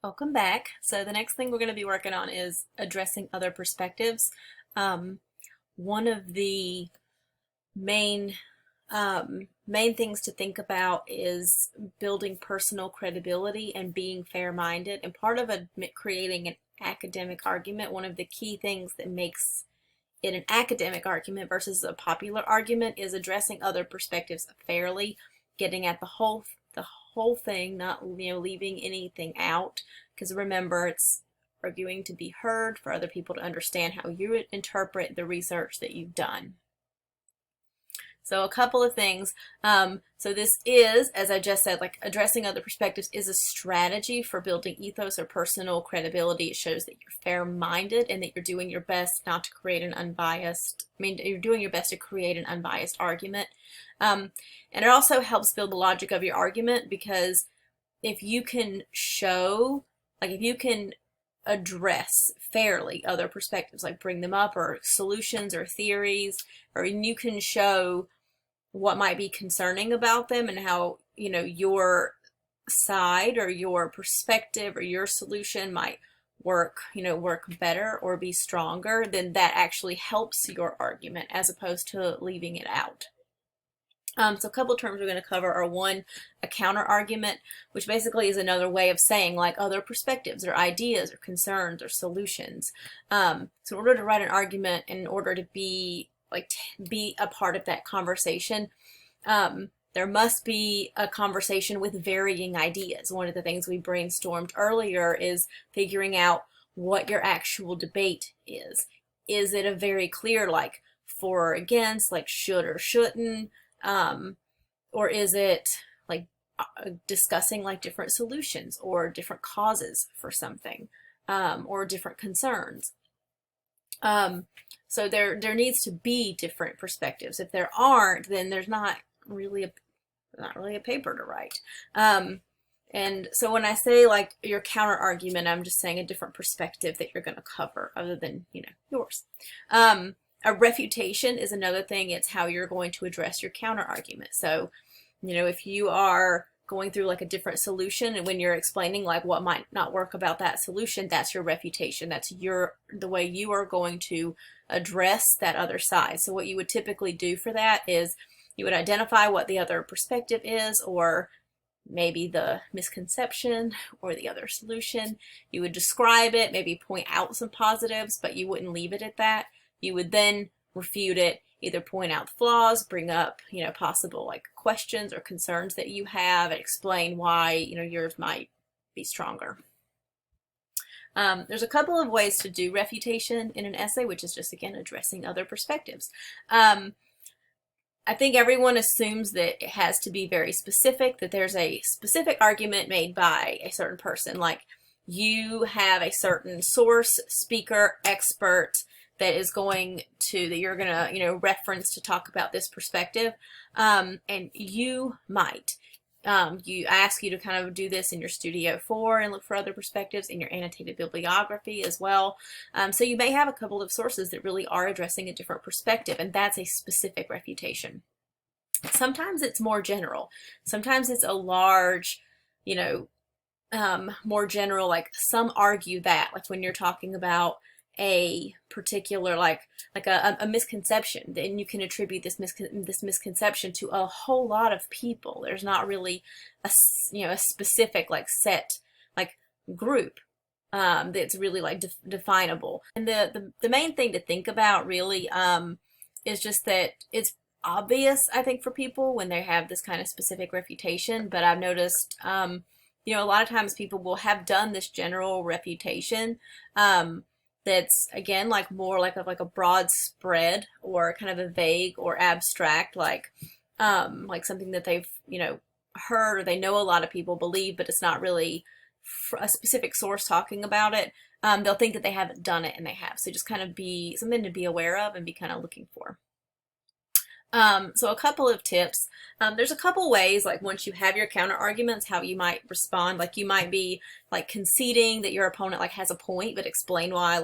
Welcome back. So the next thing we're going to be working on is addressing other perspectives. One of the main main things to think about is building personal credibility and being fair-minded. And part of creating an academic argument, one of the key things that makes it an academic argument versus a popular argument is addressing other perspectives fairly, getting at the whole thing, not leaving anything out. Because remember, it's arguing to be heard for other people to understand how you interpret the research that you've done. So a couple of things. So this is, as I just said, like addressing other perspectives is a strategy for building ethos or personal credibility. It shows that you're fair-minded and that you're doing your best not to create an unbiased, you're doing your best to create an unbiased argument. And it also helps build the logic of your argument, because if you can show, if you can address fairly other perspectives, like bring them up, or solutions or theories, or you can show what might be concerning about them and how your side or your perspective or your solution might work better or be stronger, then that actually helps your argument as opposed to leaving it out. So a couple terms we're going to cover are, one, a counter argument, which basically is another way of saying like other perspectives or ideas or concerns or solutions. So in order to write an argument, and in order to be a part of that conversation, there must be a conversation with varying ideas. One of the things we brainstormed earlier is figuring out what your actual debate is. Is it a very clear for or against, should or shouldn't? Or is it discussing different solutions or different causes for something, or different concerns? So there needs to be different perspectives. If there aren't, then there's not really a paper to write. And so when I say your counter argument, I'm just saying a different perspective that you're going to cover other than yours. A refutation is another thing. It's how you're going to address your counter argument. So, if you are going through a different solution, and when you're explaining what might not work about that solution, that's your refutation. That's the way you are going to address that other side. So what you would typically do for that is you would identify what the other perspective is, or maybe the misconception or the other solution. You would describe it, maybe point out some positives, but you wouldn't leave it at that. You would then refute it, either point out the flaws, bring up, possible questions or concerns that you have, and explain why, yours might be stronger. There's a couple of ways to do refutation in an essay, which is just, again, addressing other perspectives. I think everyone assumes that it has to be very specific, that there's a specific argument made by a certain person. You have a certain source, speaker, expert that you're gonna reference to talk about this perspective, and you might I ask you to kind of do this in your Studio 4 and look for other perspectives in your annotated bibliography as well. So you may have a couple of sources that really are addressing a different perspective, and that's a specific refutation. Sometimes it's more general. Sometimes it's a large, more general, some argue that, when you're talking about a particular a misconception, then you can attribute this misconception to a whole lot of people. There's not really a specific set group that's really definable. And the main thing to think about really is just that it's obvious, I think, for people when they have this kind of specific refutation. But I've noticed a lot of times people will have done this general refutation that's, again, more like a broad spread, or kind of a vague or abstract, something that they've heard, or they know a lot of people believe, but it's not really a specific source talking about it. They'll think that they haven't done it, and they have. So just kind of be something to be aware of and be kind of looking for. So a couple of tips. There's a couple ways, once you have your counter arguments, how you might respond. You might be conceding that your opponent has a point, but explain why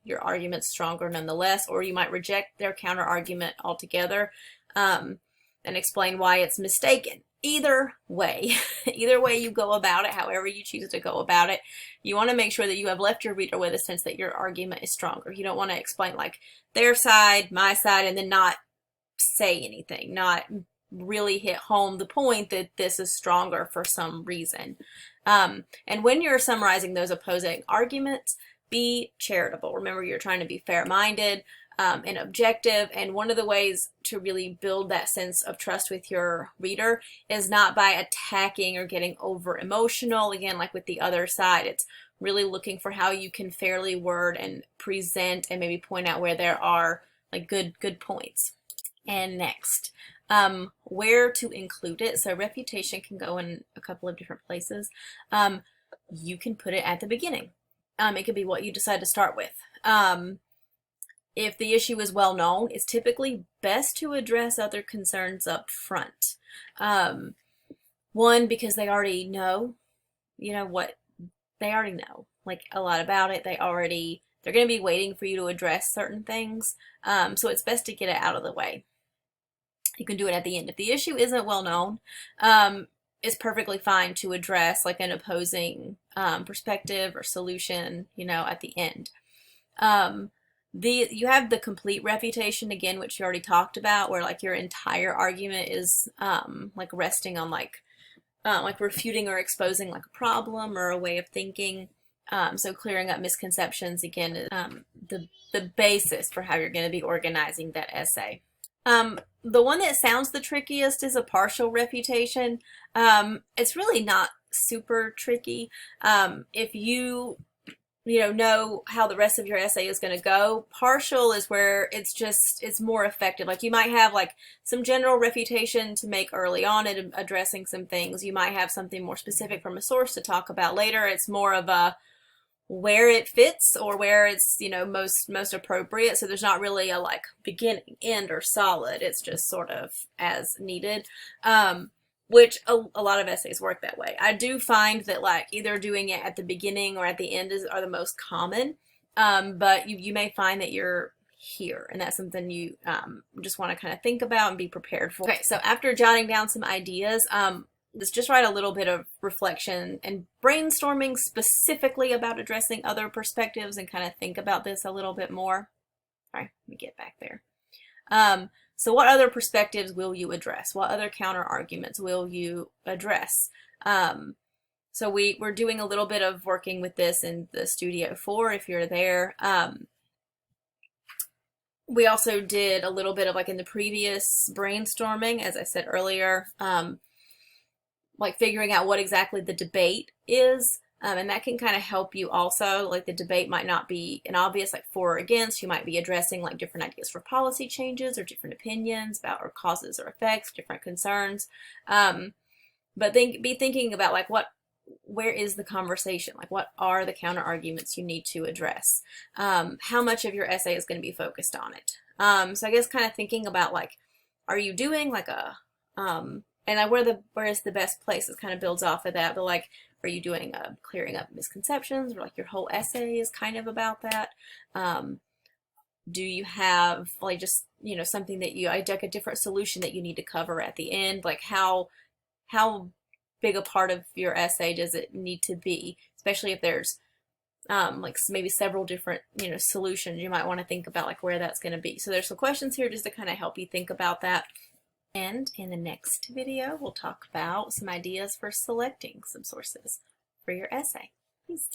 your argument's stronger nonetheless. Or you might reject their counter argument altogether, and explain why it's mistaken. either way, either way you go about it, however you choose to go about it, you want to make sure that you have left your reader with a sense that your argument is stronger. You don't want to explain like their side, my side, and then not say anything, not really hit home the point that this is stronger for some reason. And when you're summarizing those opposing arguments, be charitable. Remember, you're trying to be fair-minded and objective, and one of the ways to really build that sense of trust with your reader is not by attacking or getting over emotional. Again, like with the other side, it's really looking for how you can fairly word and present and maybe point out where there are like good points. And next, where to include it. So refutation can go in a couple of different places. You can put it at the beginning. It could be what you decide to start with. If the issue is well known, it's typically best to address other concerns up front. One, because they already know, what they already know, like a lot about it. They're going to be waiting for you to address certain things. So it's best to get it out of the way. You can do it at the end. If the issue isn't well known, it's perfectly fine to address like an opposing perspective or solution, at the end. You have the complete refutation again, which you already talked about, where like your entire argument is like resting on like refuting or exposing like a problem or a way of thinking. So clearing up misconceptions again is the basis for how you're going to be organizing that essay. The one that sounds the trickiest is a partial refutation. It's really not super tricky. If you know how the rest of your essay is going to go, partial is where it's more effective. Like you might have like some general refutation to make early on in addressing some things. You might have something more specific from a source to talk about later. It's more of a where it fits or where it's most appropriate. So there's not really a like beginning, end, or solid. It's just sort of as needed, which a lot of essays work that way. I do find that like either doing it at the beginning or at the end are the most common, but you may find that you're here, and that's something you just want to kind of think about and be prepared for. Okay, so after jotting down some ideas, let's just write a little bit of reflection and brainstorming specifically about addressing other perspectives and kind of think about this a little bit more. All right, let me get back there. So what other perspectives will you address? What other counter arguments will you address? So we're doing a little bit of working with this in the Studio 4 if you're there. We also did a little bit of like in the previous brainstorming, as I said earlier, like figuring out what exactly the debate is, and that can kind of help you also. Like the debate might not be an obvious like for or against. You might be addressing like different ideas for policy changes or different opinions about or causes or effects, different concerns. But be thinking about like where is the conversation? Like what are the counter arguments you need to address? How much of your essay is going to be focused on it? So I guess kind of thinking about like, are you doing like a and where is the best place? It kind of builds off of that. But like, are you doing clearing up misconceptions, or like your whole essay is kind of about that? Do you have like just something that like a different solution that you need to cover at the end? Like how big a part of your essay does it need to be? Especially if there's like maybe several different solutions, you might want to think about like where that's going to be. So there's some questions here just to kind of help you think about that. And in the next video, we'll talk about some ideas for selecting some sources for your essay. Peace.